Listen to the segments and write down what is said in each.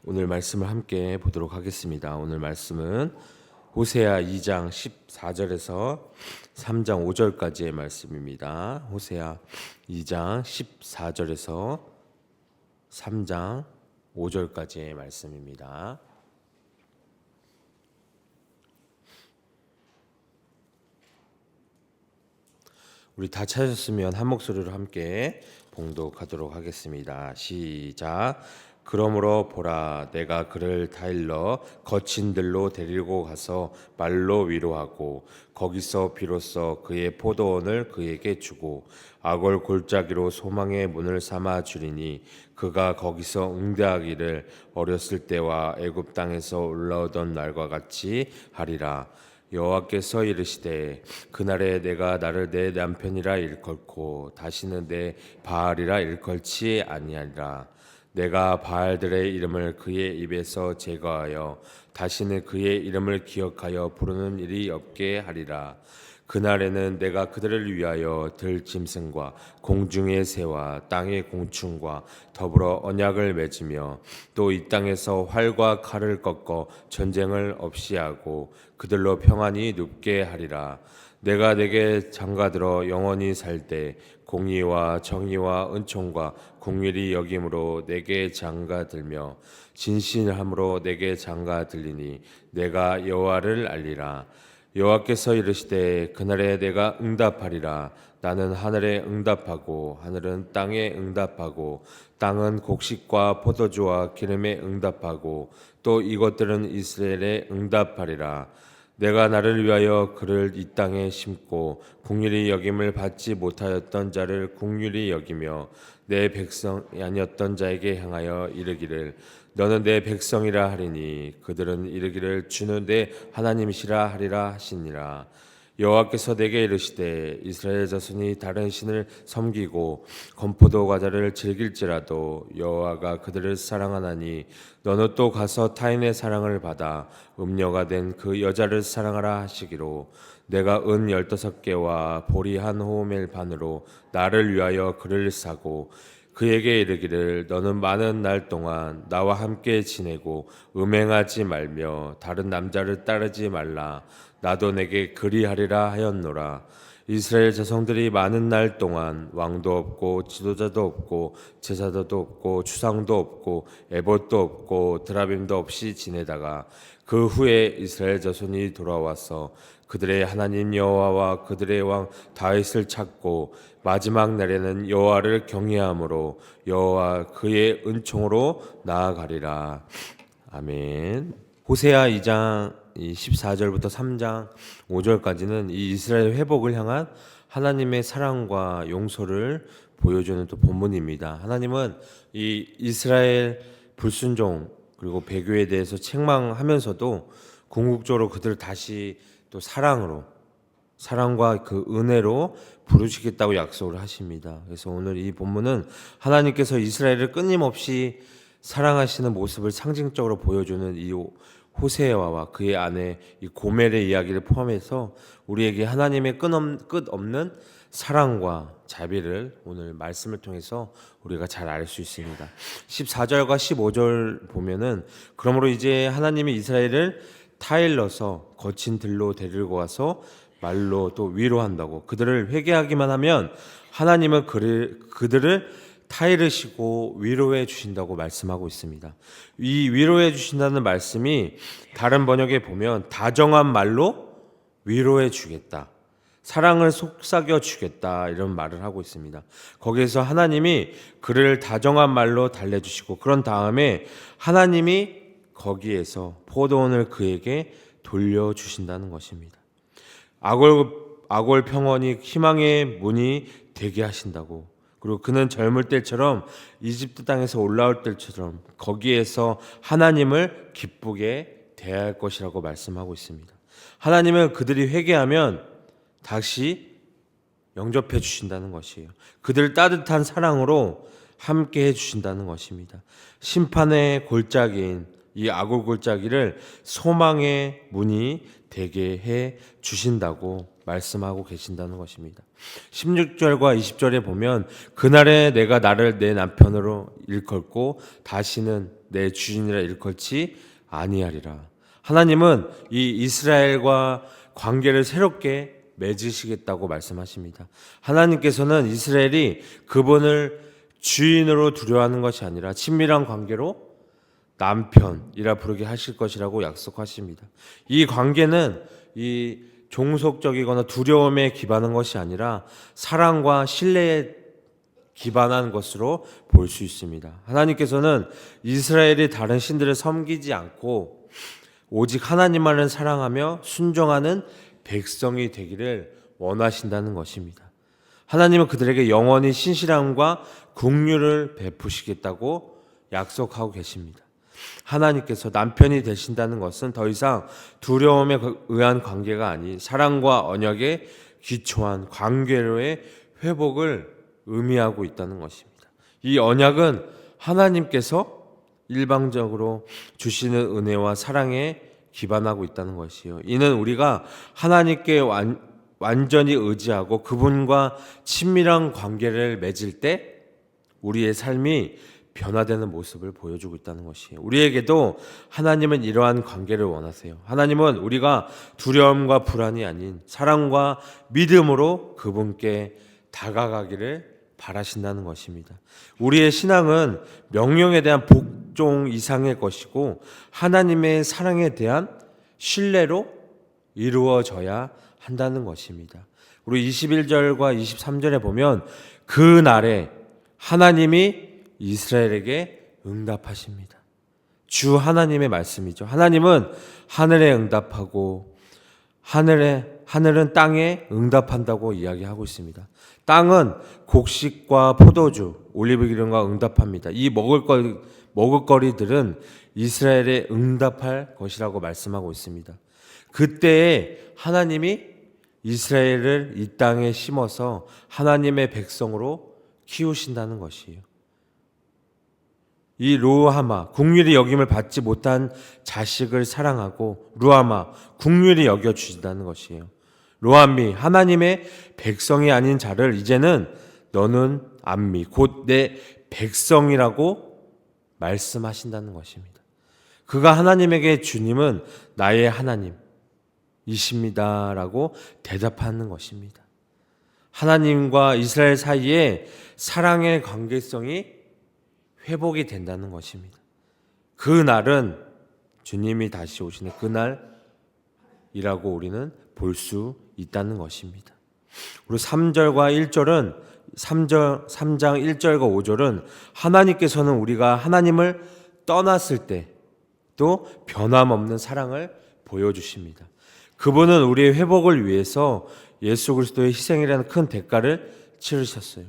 오늘 말씀을 함께 보도록 하겠습니다. 오늘 말씀은 호세아 2장 14절에서 3장 5절까지의 말씀입니다. 호세아 2장 14절에서 3장 5절까지의 말씀입니다. 우리 다 찾았으면 한 목소리로 함께 봉독하도록 하겠습니다. 시작. 그러므로 보라, 내가 그를 다일러 거친 들로 데리고 가서 말로 위로하고 거기서 비로소 그의 포도원을 그에게 주고 아골 골짜기로 소망의 문을 삼아 주리니 그가 거기서 응대하기를 어렸을 때와 애굽 땅에서 올라오던 날과 같이 하리라. 여호와께서 이르시되 그날에 내가 나를 내 남편이라 일컬고 다시는 내 바알이라 일컬지 아니하리라. 내가 바알들의 이름을 그의 입에서 제거하여 다시는 그의 이름을 기억하여 부르는 일이 없게 하리라. 그날에는 내가 그들을 위하여 들짐승과 공중의 새와 땅의 공충과 더불어 언약을 맺으며 또 이 땅에서 활과 칼을 꺾어 전쟁을 없이 하고 그들로 평안히 눕게 하리라. 내가 내게 장가들어 영원히 살 때 공의와 정의와 은총과 긍휼히 여김으로 내게 장가들며 진실함으로 내게 장가들리니 내가 여호와를 알리라. 여호와께서 이르시되 그날에 내가 응답하리라. 나는 하늘에 응답하고 하늘은 땅에 응답하고 땅은 곡식과 포도주와 기름에 응답하고 또 이것들은 이스라엘에 응답하리라. 내가 나를 위하여 그를 이 땅에 심고 긍휼히 여김을 받지 못하였던 자를 긍휼히 여기며 내 백성이 아니었던 자에게 향하여 이르기를 너는 내 백성이라 하리니 그들은 이르기를 주는 내 하나님이시라 하리라 하시니라. 여호와께서 내게 이르시되 이스라엘 자손이 다른 신을 섬기고 건포도 과자를 즐길지라도 여호와가 그들을 사랑하나니 너는 또 가서 타인의 사랑을 받아 음녀가 된 그 여자를 사랑하라 하시기로 내가 은 15개와 보리 한 호멜 반으로 나를 위하여 그를 사고 그에게 이르기를 너는 많은 날 동안 나와 함께 지내고 음행하지 말며 다른 남자를 따르지 말라. 나도 내게 그리하리라 하였노라. 이스라엘 자손들이 많은 날 동안 왕도 없고 지도자도 없고 제사도도 없고 추상도 없고 에봇도 없고 드라빔도 없이 지내다가 그 후에 이스라엘 자손이 돌아와서 그들의 하나님 여호와와 그들의 왕 다윗을 찾고 마지막 날에는 여호와를 경외함으로 여호와 그의 은총으로 나아가리라. 아멘. 호세아 2장 14절부터 3장 5절까지는 이 이스라엘 회복을 향한 하나님의 사랑과 용서를 보여주는 또 본문입니다. 하나님은 이 이스라엘 불순종 그리고 배교에 대해서 책망하면서도 궁극적으로 그들을 다시 또 사랑과 그 은혜로 부르시겠다고 약속을 하십니다. 그래서 오늘 이 본문은 하나님께서 이스라엘을 끊임없이 사랑하시는 모습을 상징적으로 보여주는 이 호세아와 그의 아내 이 고멜의 이야기를 포함해서 우리에게 하나님의 끝없는 사랑과 자비를 오늘 말씀을 통해서 우리가 잘 알 수 있습니다. 14절과 15절 보면은 그러므로 이제 하나님이 이스라엘을 타일러서 거친 들로 데리고 와서 말로 또 위로한다고 그들을 회개하기만 하면 하나님은 그들을 타이르시고 위로해 주신다고 말씀하고 있습니다. 이 위로해 주신다는 말씀이 다른 번역에 보면 다정한 말로 위로해 주겠다. 사랑을 속삭여 주겠다 이런 말을 하고 있습니다. 거기에서 하나님이 그를 다정한 말로 달래주시고 그런 다음에 하나님이 거기에서 포도원을 그에게 돌려주신다는 것입니다. 아골 평원이 희망의 문이 되게 하신다고 그리고 그는 젊을 때처럼 이집트 땅에서 올라올 때처럼 거기에서 하나님을 기쁘게 대할 것이라고 말씀하고 있습니다. 하나님은 그들이 회개하면 다시 영접해 주신다는 것이에요. 그들 따뜻한 사랑으로 함께 해주신다는 것입니다. 심판의 골짜기인 이 아골 골짜기를 소망의 문이 되게 해 주신다고 말씀하고 계신다는 것입니다. 16절과 20절에 보면 그날에 내가 나를 내 남편으로 일컬고 다시는 내 주인이라 일컬지 아니하리라. 하나님은 이 이스라엘과 관계를 새롭게 맺으시겠다고 말씀하십니다. 하나님께서는 이스라엘이 그분을 주인으로 두려워하는 것이 아니라 친밀한 관계로 남편이라 부르게 하실 것이라고 약속하십니다. 이 관계는 이 종속적이거나 두려움에 기반한 것이 아니라 사랑과 신뢰에 기반한 것으로 볼 수 있습니다. 하나님께서는 이스라엘이 다른 신들을 섬기지 않고 오직 하나님만을 사랑하며 순종하는 백성이 되기를 원하신다는 것입니다. 하나님은 그들에게 영원히 신실함과 긍휼을 베푸시겠다고 약속하고 계십니다. 하나님께서 남편이 되신다는 것은 더 이상 두려움에 의한 관계가 아닌 사랑과 언약에 기초한 관계로의 회복을 의미하고 있다는 것입니다. 이 언약은 하나님께서 일방적으로 주시는 은혜와 사랑에 기반하고 있다는 것이요. 이는 우리가 하나님께 완전히 의지하고 그분과 친밀한 관계를 맺을 때 우리의 삶이 변화되는 모습을 보여주고 있다는 것이에요. 우리에게도 하나님은 이러한 관계를 원하세요. 하나님은 우리가 두려움과 불안이 아닌 사랑과 믿음으로 그분께 다가가기를 바라신다는 것입니다. 우리의 신앙은 명령에 대한 복종 이상의 것이고 하나님의 사랑에 대한 신뢰로 이루어져야 한다는 것입니다. 우리 21절과 23절에 보면 그 날에 하나님이 이스라엘에게 응답하십니다. 주 하나님의 말씀이죠. 하나님은 하늘에 응답하고 하늘은 땅에 응답한다고 이야기하고 있습니다. 땅은 곡식과 포도주, 올리브기름과 응답합니다. 이 먹을거리들은 이스라엘에 응답할 것이라고 말씀하고 있습니다. 그때에 하나님이 이스라엘을 이 땅에 심어서 하나님의 백성으로 키우신다는 것이에요. 이 루하마, 긍휼히 여김을 받지 못한 자식을 사랑하고 루하마, 긍휼히 여겨주신다는 것이에요. 로암미, 하나님의 백성이 아닌 자를 이제는 너는 암미, 곧 내 백성이라고 말씀하신다는 것입니다. 그가 하나님에게 주님은 나의 하나님이십니다라고 대답하는 것입니다. 하나님과 이스라엘 사이에 사랑의 관계성이 회복이 된다는 것입니다. 그 날은 주님이 다시 오시는 그날이라고 우리는 볼 수 있다는 것입니다. 그리고 3절과 1절은 3장 1절과 5절은 하나님께서는 우리가 하나님을 떠났을 때 또 변함없는 사랑을 보여주십니다. 그분은 우리의 회복을 위해서 예수 그리스도의 희생이라는 큰 대가를 치르셨어요.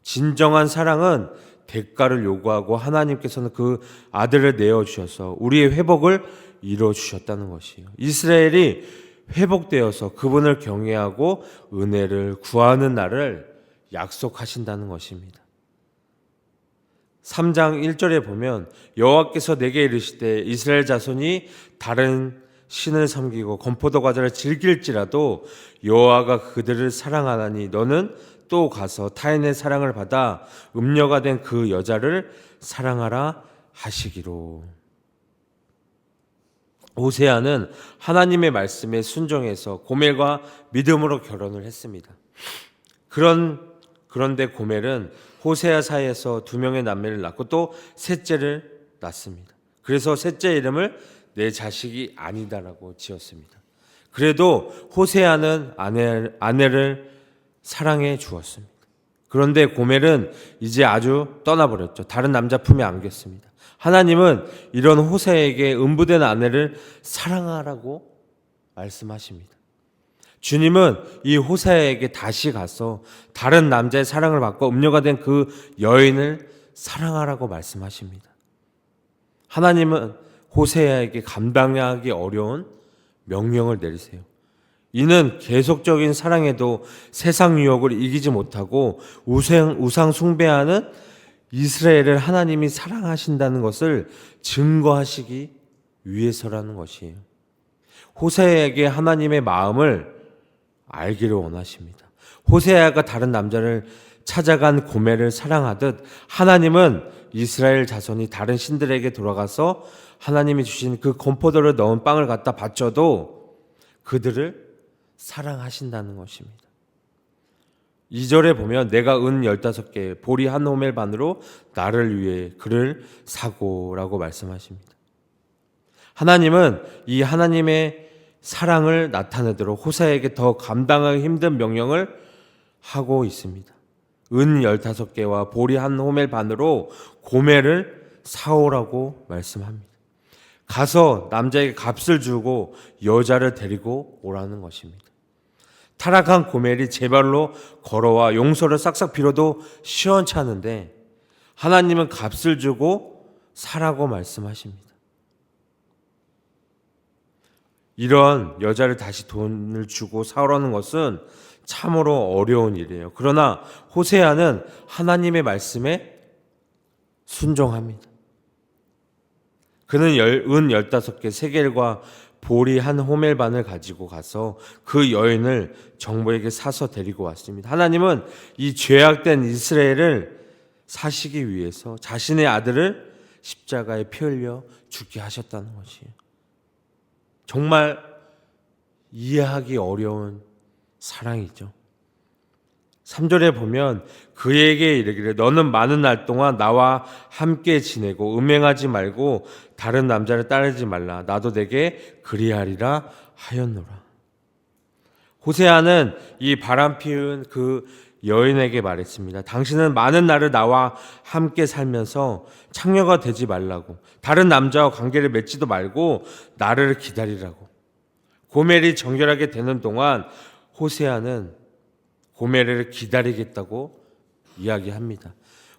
진정한 사랑은 대가를 요구하고 하나님께서는 그 아들을 내어주셔서 우리의 회복을 이루어주셨다는 것이에요. 이스라엘이 회복되어서 그분을 경외하고 은혜를 구하는 날을 약속하신다는 것입니다. 3장 1절에 보면 여호와께서 내게 이르시되 이스라엘 자손이 다른 신을 섬기고 건포도 과자를 즐길지라도 여호와가 그들을 사랑하나니 너는 또 가서 타인의 사랑을 받아 음녀가 된 그 여자를 사랑하라 하시기로. 호세아는 하나님의 말씀에 순종해서 고멜과 믿음으로 결혼을 했습니다. 그런데 고멜은 호세아 사이에서 2명의 남매를 낳고 또 셋째를 낳습니다. 그래서 셋째 이름을 내 자식이 아니다라고 지었습니다. 그래도 호세아는 아내를 사랑해 주었습니다. 그런데 고멜은 이제 아주 떠나버렸죠. 다른 남자 품에 안겼습니다. 하나님은 이런 호세아에게 음부된 아내를 사랑하라고 말씀하십니다. 주님은 이 호세아에게 다시 가서 다른 남자의 사랑을 받고 음녀가 된 그 여인을 사랑하라고 말씀하십니다. 하나님은 호세아에게 감당하기 어려운 명령을 내리세요. 이는 계속적인 사랑에도 세상 유혹을 이기지 못하고 우상 숭배하는 이스라엘을 하나님이 사랑하신다는 것을 증거하시기 위해서라는 것이에요. 호세아에게 하나님의 마음을 알기를 원하십니다. 호세아가 다른 남자를 찾아간 고멜을 사랑하듯 하나님은 이스라엘 자손이 다른 신들에게 돌아가서 하나님이 주신 그 건포도를 넣은 빵을 갖다 바쳐도 그들을 사랑하신다는 것입니다. 2절에 보면 내가 은 15개 보리 한 호멜 반으로 나를 위해 그를 사고라고 말씀하십니다. 하나님은 이 하나님의 사랑을 나타내도록 호세아에게 더 감당하기 힘든 명령을 하고 있습니다. 은 15개와 보리 한 호멜 반으로 고멜을 사오라고 말씀합니다. 가서 남자에게 값을 주고 여자를 데리고 오라는 것입니다. 타락한 고멜이 제 발로 걸어와 용서를 싹싹 빌어도 시원찮은데 하나님은 값을 주고 사라고 말씀하십니다. 이런 여자를 다시 돈을 주고 사오라는 것은 참으로 어려운 일이에요. 그러나 호세아는 하나님의 말씀에 순종합니다. 그는 은 15개 세겔과 보리 한 호멜 반을 가지고 가서 그 여인을 정보에게 사서 데리고 왔습니다. 하나님은 이 죄악된 이스라엘을 사시기 위해서 자신의 아들을 십자가에 피 흘려 죽게 하셨다는 것이에요. 정말 이해하기 어려운 사랑이죠. 3절에 보면 그에게 이르기를 너는 많은 날 동안 나와 함께 지내고 음행하지 말고 다른 남자를 따르지 말라. 나도 내게 그리하리라 하였노라. 호세아는 이 바람 피운 그 여인에게 말했습니다. 당신은 많은 날을 나와 함께 살면서 창녀가 되지 말라고, 다른 남자와 관계를 맺지도 말고 나를 기다리라고. 고멜이 정결하게 되는 동안 호세아는 고멜을 기다리겠다고 이야기합니다.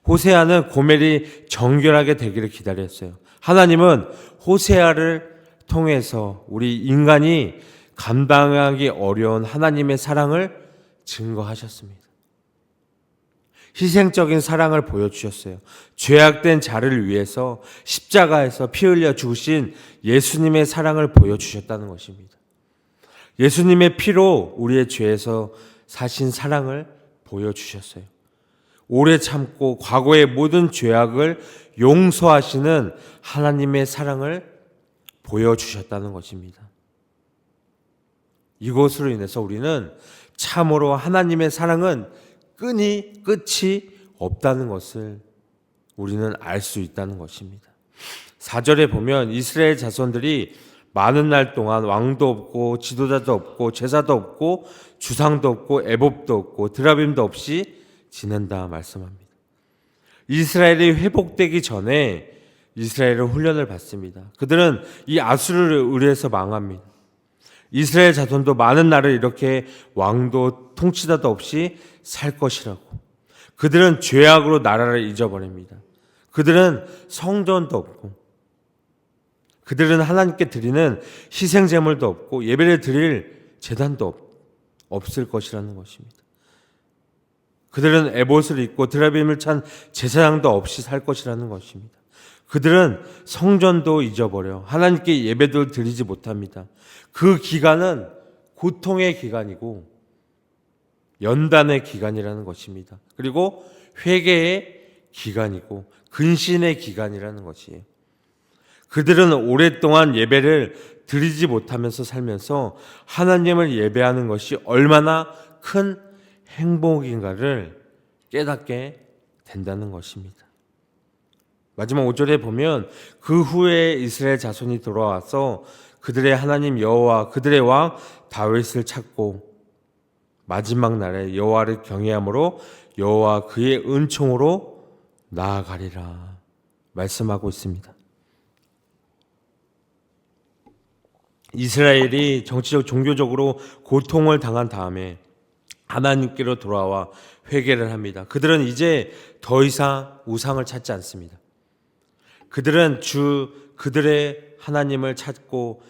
호세아는 고멜이 정결하게 되기를 기다렸어요. 하나님은 호세아를 통해서 우리 인간이 감당하기 어려운 하나님의 사랑을 증거하셨습니다. 희생적인 사랑을 보여주셨어요. 죄악된 자를 위해서 십자가에서 피 흘려 죽으신 예수님의 사랑을 보여주셨다는 것입니다. 예수님의 피로 우리의 죄에서 사신 사랑을 보여주셨어요. 오래 참고 과거의 모든 죄악을 용서하시는 하나님의 사랑을 보여주셨다는 것입니다. 이것으로 인해서 우리는 참으로 하나님의 사랑은 끝이 없다는 것을 우리는 알 수 있다는 것입니다. 4절에 보면 이스라엘 자손들이 많은 날 동안 왕도 없고 지도자도 없고 제사도 없고 주상도 없고 애복도 없고 드라빔도 없이 지낸다 말씀합니다. 이스라엘이 회복되기 전에 이스라엘은 훈련을 받습니다. 그들은 이 아수르를 의뢰해서 망합니다. 이스라엘 자손도 많은 날을 이렇게 왕도 통치자도 없이 살 것이라고. 그들은 죄악으로 나라를 잊어버립니다. 그들은 성전도 없고 그들은 하나님께 드리는 희생 제물도 없고 예배를 드릴 제단도 없을 것이라는 것입니다. 그들은 에봇을 입고 드라빔을 찬 제사장도 없이 살 것이라는 것입니다. 그들은 성전도 잊어버려 하나님께 예배도 드리지 못합니다. 그 기간은 고통의 기간이고 연단의 기간이라는 것입니다. 그리고 회개의 기간이고 근신의 기간이라는 것이에요. 그들은 오랫동안 예배를 드리지 못하면서 살면서 하나님을 예배하는 것이 얼마나 큰 행복인가를 깨닫게 된다는 것입니다. 마지막 5절에 보면 그 후에 이스라엘 자손이 돌아와서 그들의 하나님 여호와 그들의 왕 다윗을 찾고 마지막 날에 여호와를 경외함으로 여호와 그의 은총으로 나아가리라 말씀하고 있습니다. 이스라엘이 정치적 종교적으로 고통을 당한 다음에 하나님께로 돌아와 회개를 합니다. 그들은 이제 더 이상 우상을 찾지 않습니다. 그들은 그들의 하나님을 찾고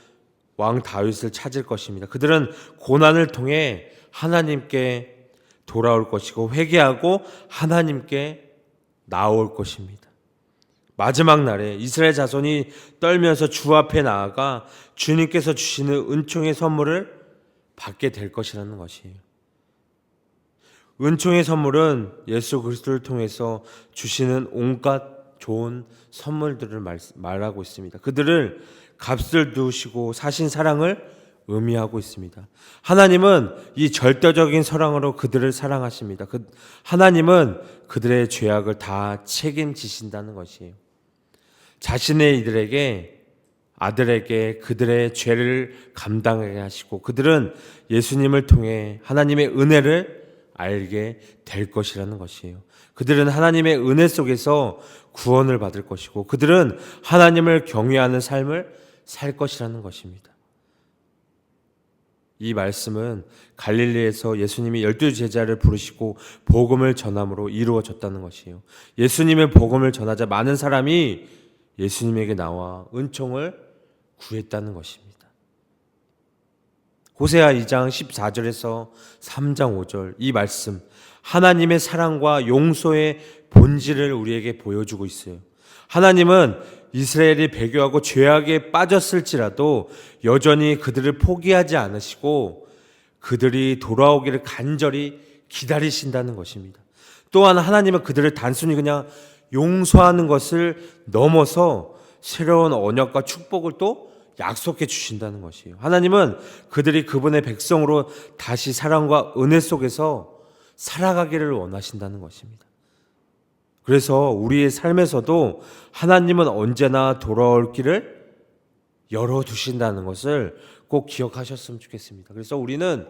왕 다윗을 찾을 것입니다. 그들은 고난을 통해 하나님께 돌아올 것이고 회개하고 하나님께 나올 것입니다. 마지막 날에 이스라엘 자손이 떨면서 주 앞에 나아가 주님께서 주시는 은총의 선물을 받게 될 것이라는 것이에요. 은총의 선물은 예수 그리스도를 통해서 주시는 온갖 좋은 선물들을 말하고 있습니다. 그들을 값을 두시고 사신 사랑을 의미하고 있습니다. 하나님은 이 절대적인 사랑으로 그들을 사랑하십니다. 하나님은 그들의 죄악을 다 책임지신다는 것이에요. 자신의 이들에게 아들에게 그들의 죄를 감당하게 하시고 그들은 예수님을 통해 하나님의 은혜를 알게 될 것이라는 것이에요. 그들은 하나님의 은혜 속에서 구원을 받을 것이고 그들은 하나님을 경외하는 삶을 살 것이라는 것입니다. 이 말씀은 갈릴리에서 예수님이 12제자를 부르시고 복음을 전함으로 이루어졌다는 것이에요. 예수님의 복음을 전하자 많은 사람이 예수님에게 나와 은총을 구했다는 것입니다. 호세아 2장 14절에서 3장 5절 이 말씀 하나님의 사랑과 용서의 본질을 우리에게 보여주고 있어요. 하나님은 이스라엘이 배교하고 죄악에 빠졌을지라도 여전히 그들을 포기하지 않으시고 그들이 돌아오기를 간절히 기다리신다는 것입니다. 또한 하나님은 그들을 단순히 그냥 용서하는 것을 넘어서 새로운 언약과 축복을 또 약속해 주신다는 것이에요. 하나님은 그들이 그분의 백성으로 다시 사랑과 은혜 속에서 살아가기를 원하신다는 것입니다. 그래서 우리의 삶에서도 하나님은 언제나 돌아올 길을 열어두신다는 것을 꼭 기억하셨으면 좋겠습니다. 그래서 우리는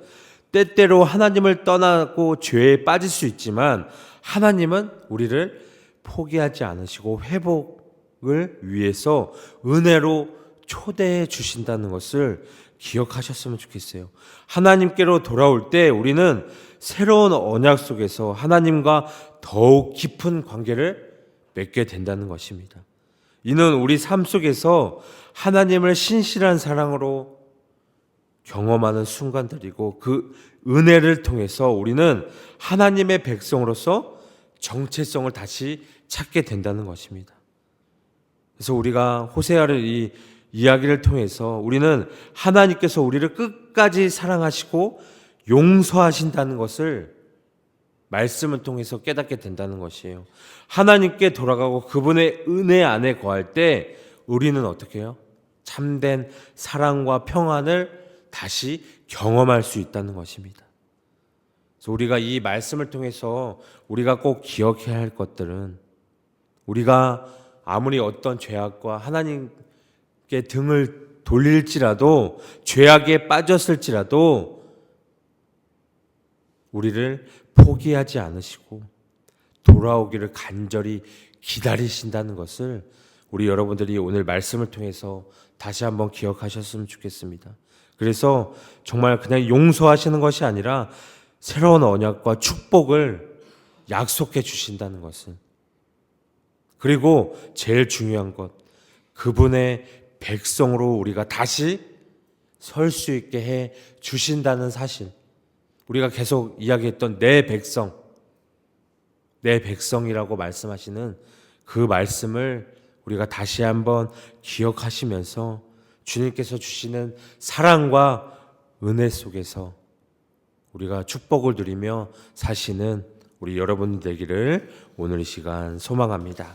때때로 하나님을 떠나고 죄에 빠질 수 있지만 하나님은 우리를 포기하지 않으시고 회복을 위해서 은혜로 초대해 주신다는 것을 기억하셨으면 좋겠어요. 하나님께로 돌아올 때 우리는 새로운 언약 속에서 하나님과 더욱 깊은 관계를 맺게 된다는 것입니다. 이는 우리 삶 속에서 하나님을 신실한 사랑으로 경험하는 순간들이고 그 은혜를 통해서 우리는 하나님의 백성으로서 정체성을 다시 찾게 된다는 것입니다. 그래서 우리가 호세아를 이 이야기를 통해서 우리는 하나님께서 우리를 끝까지 사랑하시고 용서하신다는 것을 말씀을 통해서 깨닫게 된다는 것이에요. 하나님께 돌아가고 그분의 은혜 안에 거할 때 우리는 어떻게 해요? 참된 사랑과 평안을 다시 경험할 수 있다는 것입니다. 그래서 우리가 이 말씀을 통해서 우리가 꼭 기억해야 할 것들은 우리가 아무리 어떤 죄악과 하나님께 등을 돌릴지라도 죄악에 빠졌을지라도 우리를 포기하지 않으시고 돌아오기를 간절히 기다리신다는 것을 우리 여러분들이 오늘 말씀을 통해서 다시 한번 기억하셨으면 좋겠습니다. 그래서 정말 그냥 용서하시는 것이 아니라 새로운 언약과 축복을 약속해 주신다는 것을, 그리고 제일 중요한 것, 그분의 백성으로 우리가 다시 설 수 있게 해 주신다는 사실, 우리가 계속 이야기했던 내 백성이라고 말씀하시는 그 말씀을 우리가 다시 한번 기억하시면서 주님께서 주시는 사랑과 은혜 속에서 우리가 축복을 누리며 사시는 우리 여러분 되기를 오늘 이 시간 소망합니다.